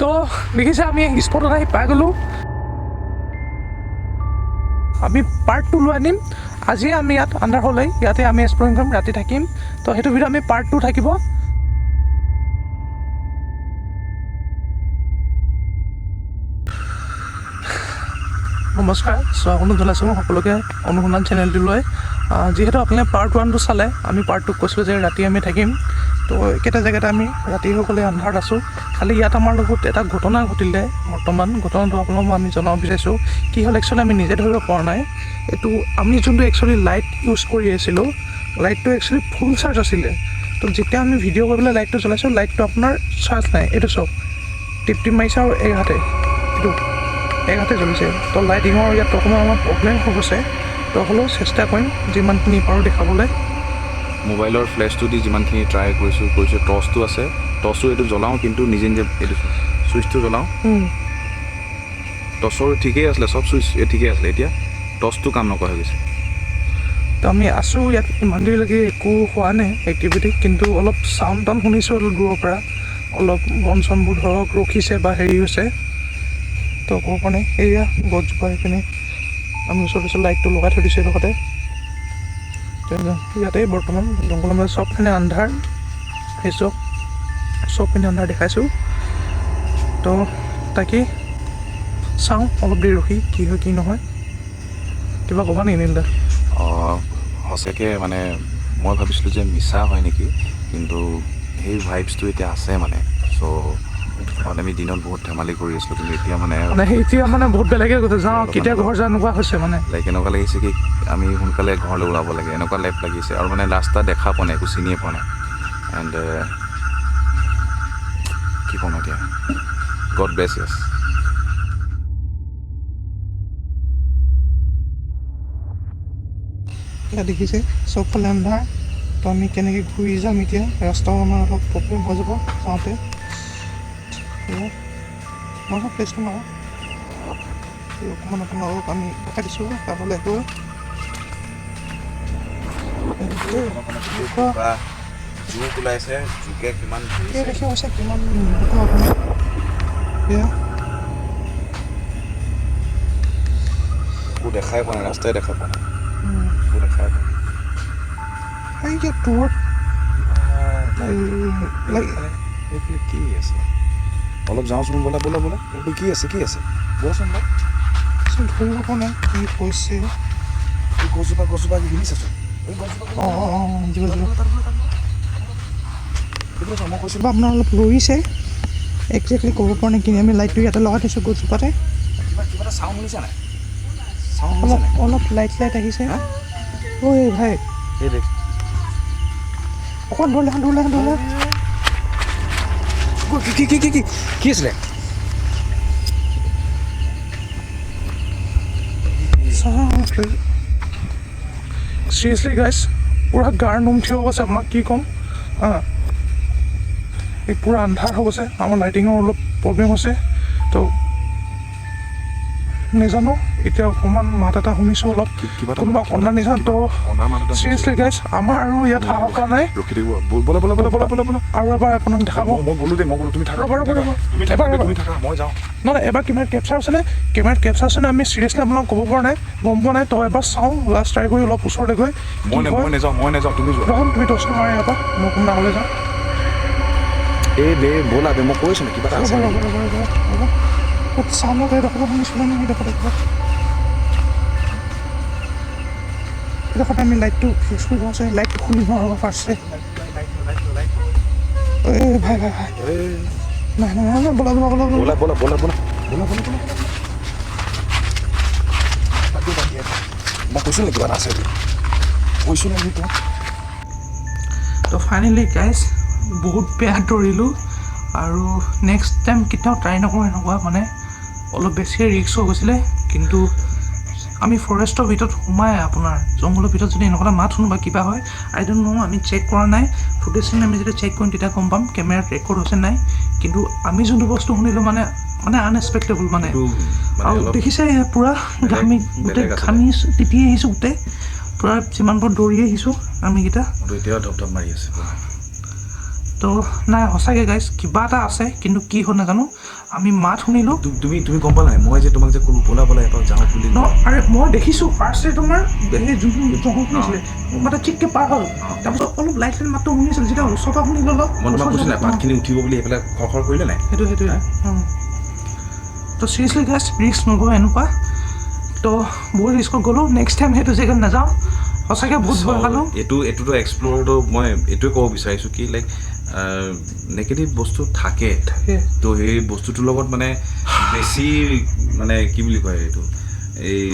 তো দেখিছে আমি স্পটত আহি পাই গ'লোঁ আমি পাৰ্ট 2 লৈ আনিম আজি আমি ইয়াত আন্ধাৰ হ'লেই ইয়াতে আমি এক্সপ্ল'ৰিং কৰিম ৰাতি থাকিম তো সেইটো ভিডিঅ' আমি পাৰ্ট 2 থাকিব নমস্কাৰ স্বাগতম জনাইছোঁ সকলোকে অনুসন্ধান চেনেলটোলৈ যিহেতু আপোনালোকে পাৰ্ট 1টো চালে আমি পাৰ্ট 2 কৈছিলোঁ যে ৰাতি আমি থাকিম তো একেটা জেগাতে আমি ৰাতি সকলোৱে আন্ধাৰত আছোঁ খালি ইয়াত আমাৰ লগত এটা ঘটনা ঘটিলে বৰ্তমান ঘটনাটো আপোনালোকক আমি জনাব বিচাৰিছোঁ কি হ'ল একচুৱেলি আমি নিজে ধৰিব পৰা নাই এইটো আমি যোনটো একচুৱেলি লাইট ইউজ কৰি আছিলোঁ লাইটটো একচুৱেলি ফুল চাৰ্জ আছিলে তো যেতিয়া আমি ভিডিঅ' কৰিবলৈ লাইটটো জ্বলাইছোঁ লাইটটো আপোনাৰ চাৰ্জ নাই এইটো চাওক টিপ মাৰিছে আৰু এঘাতে এইটো এঘাতে জ্বলিছে তো লাইটিঙৰ ইয়াত অকণমান আমাৰ প্ৰব্লেম হৈ গৈছে তো হ'লেও চেষ্টা কৰিম যিমানখিনি পাৰোঁ দেখাবলৈ মোবাইলৰ ফ্লেছটো দি যিমানখিনি ট্ৰাই কৰিছোঁ টৰ্চটো আছে টৰ্চটো এইটো জ্বলাওঁ কিন্তু নিজে নিজে এইটো ছুইচটো জ্বলাওঁ টৰ্চৰ ঠিকেই আছিলে চব ছুইচ ঠিকেই আছিলে এতিয়া টৰ্চটো কাম নকৰা হৈ গৈছে তো আমি আছোঁ ইয়াত ইমান দেৰিলৈকে একো হোৱা নাই এক্টিভিটি কিন্তু অলপ চাউণ্ড শুনিছোঁ অলপ দূৰৰ পৰা অলপ বন চনবোৰ ধৰক ৰখিছে বা হেৰি হৈছে তো ক'ব পৰা নাই এয়া গছজোপা সেইখিনি আমি ওচৰত লাইটটো লগাই থৈ দিছোঁ লগতে ইয়াতে বৰ্তমান জংঘলৰ মাজত চবখিনি আন্ধাৰ সেই চবখিনি আন্ধাৰ দেখাইছোঁ তো তাকেই চাওঁ অলপ দেৰি ৰখি কি হয় কি নহয় কিবা ক'বা নেকি নীলদা সঁচাকৈ মানে মই ভাবিছিলোঁ যে মিছা হয় নেকি কিন্তু সেই ভাইবছটো এতিয়া আছে মানে চ' আমি দিনত বহুত ধেমালি কৰি আছিলোঁ কিন্তু এতিয়া মানে এতিয়া মানে বহুত বেলেগে গৈছে যাওঁ কেতিয়া ঘৰ যা এনেকুৱা হৈছে মানে লাইক এনেকুৱা লাগিছে কি আমি সোনকালে ঘৰলৈ ওলাব লাগে এনেকুৱা লাইফ লাগিছে আৰু মানে ৰাস্তা দেখা পোৱা নাই একো চিনিয়ে পোৱা নাই এণ্ড কি ক'ম এতিয়া গড ব্লেছ ইউছ এতিয়া দেখিছে চবফালে আন্ধাৰ তো আমি কেনেকৈ ঘূৰি যাম এতিয়া ৰাস্তাও আমাৰ অলপ প্ৰব্লেম হৈ যাব যাওঁতে মই প্লেচটো মাৰোঁ অকণমান আপোনালোকক আমি দেখাই দিছোঁ চাবলৈ একো জোক ওলাইছে জোকে কিমান দেখি হৈছে কিমান একো দেখাই পোৱা নাই ৰাস্তাই দেখা পোৱা নাই একো দেখাই পোৱা নাই এতিয়া দূৰত এইফালে কি আছে অলপ যাওঁচোন ব'লা এইটো কি আছে ব'লাচোন ধৰিব পৰা নাই কি কৈছে এই গছজোপা হিলিছেচোন মই কৈছোঁ আপোনাৰ অলপ লৰিছে একজেক্টলি ক'ব পৰা নাই কিন্তু আমি লাইটটো ইয়াতে লগাই থৈছোঁ গছজোপাতে কিবা এটা চাউণ্ড শুনিছা নাই অলপ লাইট আহিছে ঐ ভাই অকণ ধৰিলে কি আছিলে চিৰিয়াছলি গাইছ পূৰা গাৰ নোম থিয় হৈ গৈছে আপোনাক কি ক'ম এই পূৰা আন্ধাৰ হৈ গৈছে আমাৰ লাইটিঙৰ অলপ প্ৰব্লেম হৈছে তো নাজানো এতিয়া অকণমান মাত এটা শুনিছোঁ অলপ কোনোবা কন্দা নিচিনা তো চিৰিয়াছলি গাইছ আমাৰ আৰু ইয়াত সাহস কৰা নাই আৰু এবাৰ আপোনাক দেখাব নহয় এবাৰ কেমেৰাত কেপচাৰ আছেনে আমি চিৰিয়াছলি আপোনাক ক'ব পৰা নাই গম পোৱা নাই তো এবাৰ চাওঁ লাষ্ট ট্ৰাই কৰি অলপ ওচৰতে গৈ তুমি দৰ্শন মাৰা ইয়াৰ পৰা মই কোনোবা হ'লে যাওঁ মই কৈছোঁ কিবা এটা চাউণ্ডত এডোখৰ শুনিছিলোঁ নেকি এডোখৰত আমি লাইটটো ফিক্স কৰিব আছে লাইটটো খুলি লওঁ আৰু ফাৰ্ষ্টে ভাই নাই ব'লা মই কৈছোঁ কিবা এটা আছে কৈছোঁ নেকি তো ফাইনেলি গাইজ বহুত বেয়া দৌৰিলোঁ আৰু নেক্সট টাইম কেতিয়াও ট্ৰাই নকৰোঁ এনেকুৱা মানে অলপ বেছিয়ে ৰিস্ক হৈ গৈছিলে কিন্তু আমি ফৰেষ্টৰ ভিতৰত সোমাই আপোনাৰ জংঘলৰ ভিতৰত যদি এনেকুৱা এটা মাত শুনো বা কিবা হয় আই ডোণ্ট ন' আমি চেক কৰা নাই ফুটেজখিনি আমি যেতিয়া চেক কৰিম তেতিয়া গম পাম কেমেৰাত ৰেকৰ্ড হৈছে নাই কিন্তু আমি যোনটো বস্তু শুনিলোঁ মানে আনএক্সপেক্টেবল মানে আৰু দেখিছে পূৰা আমি গোটেই ঘামি তিতি আহিছোঁ গোটেই পূৰা যিমানবোৰ দৌৰি আহিছোঁ আমিকেইটা এতিয়াও ধপ মাৰি আছে তো নাই সঁচাকৈ গাইছ কিবা এটা আছে কিন্তু কি হ'ল নাজানো আমি মাত শুনিলোঁ তুমি গম পালা নাই মই যে তোমাক যে ক'লো ব'লা এপাক যাওঁ বুলি ন আৰে মই দেখিছোঁ ফাৰ্ষ্টে তোমাৰ সেই যোনটো জংঘল শুনিছিলে মানে চিককৈ পাৰ হ'ল তাৰপিছত অলপ লাইট মাতটো শুনিছিল যেতিয়া ওচৰৰ পৰা শুনি ল'লোঁ মই তোমাক কৈছোঁ নাই পাতখিনি উঠিব বুলি সেইফালে খৰ কৰিলে নাই সেইটোৱে তো চিৰিয়াছলি গাইছ ৰিস্ক নগ'ল এনেকুৱা তো বহুত ৰিস্কত গ'লোঁ নেক্সট টাইম সেইটো জেগাত নাযাওঁ সঁচাকৈ বহুত ভয় খালোঁ এইটোতো এক্সপ্ল'ৰটো মই এইটোৱে ক'ব বিচাৰিছোঁ কি লাইক নেগেটিভ বস্তু থাকে তো সেই বস্তুটোৰ লগত মানে বেছি মানে কি বুলি কয় এইটো এই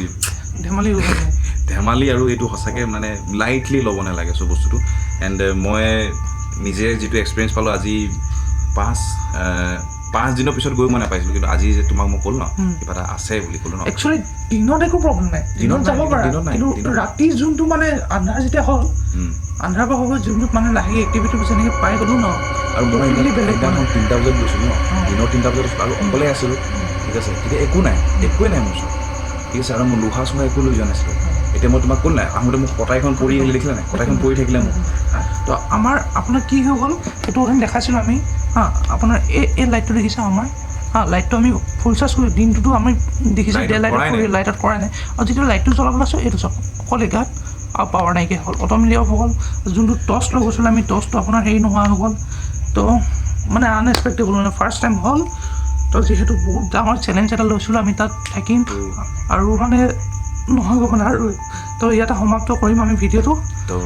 ধেমালি আৰু এইটো সঁচাকৈ মানে লাইটলি ল'ব নালাগে চব বস্তুটো এণ্ড মই নিজে যিটো এক্সপিৰিয়েঞ্চ পালোঁ আজি 5 দিনৰ পিছত গৈ মই নাপাইছিলোঁ কিন্তু আজি যে তোমাক মই ক'লোঁ ন কিবা এটা আছে বুলি ক'লোঁ ন একচুৱেলি দিনত একো প্ৰব্লেম নাই দিনত যাব পাৰা কিন্তু ৰাতি যোনটো মানে আন্ধাৰ যেতিয়া হ'ল আন্ধাৰ পৰা হ'ব যোনটোত মানে লাহে এক্টিভিটি যেনেকৈ পাই গ'লোঁ ন আৰু মই সেইদিনাখন 3টা বজাত গৈছিলোঁ ন দিনৰ 3টা বজাত আৰু অকলে আছিলোঁ ঠিক আছে তেতিয়া একোৱে নাই মোৰ ওচৰত ঠিক আছে আৰু মোৰ লোহা চোহা একো লৈ যোৱা নাছিলোঁ এতিয়া মই তোমাক ক'লো নাই আহোঁতে মোক কটাইখন পৰি আহিলে দেখিলে নাই কটাইখন পৰি থাকিলে মোক তো আপোনাৰ কি হৈ গ'ল সেইটো কথা দেখাইছিলোঁ আমি আপোনাৰ এই লাইটটো দেখিছোঁ আমাৰ লাইটটো আমি ফুল চাৰ্জ কৰি দিনটোতো আমি দেখিছোঁ ডে লাইটত কৰাই নাই আৰু যেতিয়া লাইটটো জ্বলাবলৈ আছোঁ এইটো চাওক অকল গাত আৰু পাৱাৰ নাইকিয়া হ'ল অট'মেটিক অফ হ'ল যোনটো টৰ্চ লৈ গৈছিলোঁ আমি টৰ্চটো আপোনাৰ হেৰি নোহোৱা হৈ গ'ল তো মানে আনএক্সপেক্টেবল মানে ফাৰ্ষ্ট টাইম হ'ল তো যিহেতু বহুত ডাঙৰ চেলেঞ্জ এটা লৈছিলোঁ আমি তাত থাকিম আৰু মানে নহ'ব মানে আৰু তো ইয়াতে সমাপ্ত কৰিম আমি ভিডিঅ'টো তো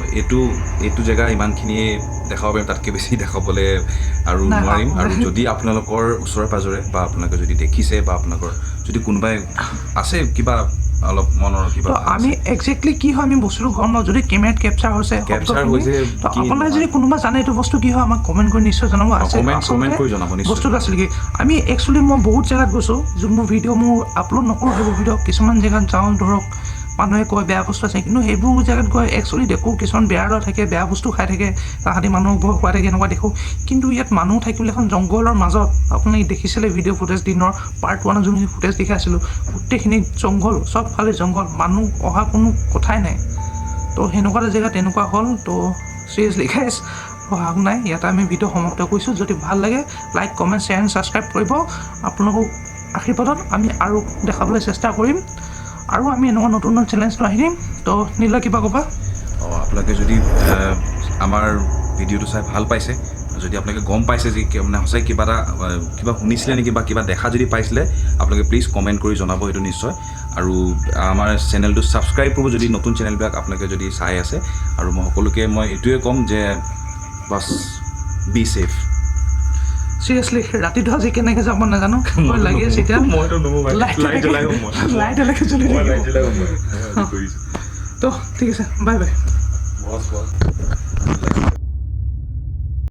এইটো জেগা ইমানখিনিয়ে দেখাব পাৰিম তাতকৈ বেছি দেখাবলৈ আৰু নোৱাৰিম আৰু যদি আপোনালোকৰ ওচৰে পাজৰে বা আপোনালোকে যদি দেখিছে বা আপোনালোকৰ যদি কোনোবাই আছে কিবা অলপ মনৰ কিবা আমি একজেক্টলি কি হয় আমি বস্তুটো গম নাপাওঁ যদি কেমেৰাত কেপচাৰ হৈছে আপোনাৰ যদি কোনোবা জানে এইটো বস্তু কি হয় আমাক কমেণ্ট কৰি নিশ্চয় জনাব বস্তুটো আছিল কি আমি একচুৱেলি মই বহুত জেগাত গৈছোঁ যোনবোৰ ভিডিঅ' মোৰ আপলোড নকৰোঁ সেইবোৰ ভিডিঅ' কিছুমান জেগাত যাওঁ ধৰক মানুহে কয় বেয়া বস্তু আছে কিন্তু সেইবোৰ জেগাত গৈ একচুৱেলি দেখোঁ কিছুমান বেয়া দৰ থাকে বেয়া বস্তু খাই থাকে তাহাঁতি মানুহক ভয় খুৱাই থাকে এনেকুৱা দেখোঁ কিন্তু ইয়াত মানুহ থাকিবলৈ এখন জংঘলৰ মাজত আপুনি দেখিছিলে ভিডিঅ' ফুটেজ দিনৰ পাৰ্ট 1ত যোনখিনি ফুটেজ দেখাইছিলোঁ গোটেইখিনি জংঘল চবফালে জংঘল মানুহ অহা কোনো কথাই নাই তো সেনেকুৱা এটা জেগাত তেনেকুৱা হ'ল তো চিৰিয়াছলি গাইছ অহা নাই ইয়াতে আমি ভিডিঅ' সমাপ্ত কৰিছোঁ যদি ভাল লাগে like comment share and subscribe কৰিব আপোনালোকক আশীৰ্বাদত আমি আৰু দেখাবলৈ চেষ্টা কৰিম আৰু আমি এনেকুৱা নতুন চেলেঞ্জ লৈ আহিম তো নিলে কিবা ক'বা আপোনালোকে যদি আমাৰ ভিডিঅ'টো চাই ভাল পাইছে যদি আপোনালোকে গম পাইছে যে মানে সঁচাই কিবা শুনিছিলে নেকি বা কিবা দেখা যদি পাইছিলে আপোনালোকে প্লিজ কমেণ্ট কৰি জনাব সেইটো নিশ্চয় আৰু আমাৰ চেনেলটো ছাবস্ক্ৰাইব কৰিব যদি নতুন চেনেলবিলাক আপোনালোকে যদি চাই আছে আৰু মই সকলোকে মই এইটোৱে ক'ম যে বাছ বি ছেফ চিৰিয়াছলি ৰাতিটো আজি কেনেকৈ যাব নাজানো মই লাগি আছে এতিয়া লাইট জ্বলি তো ঠিক আছে বাই বাই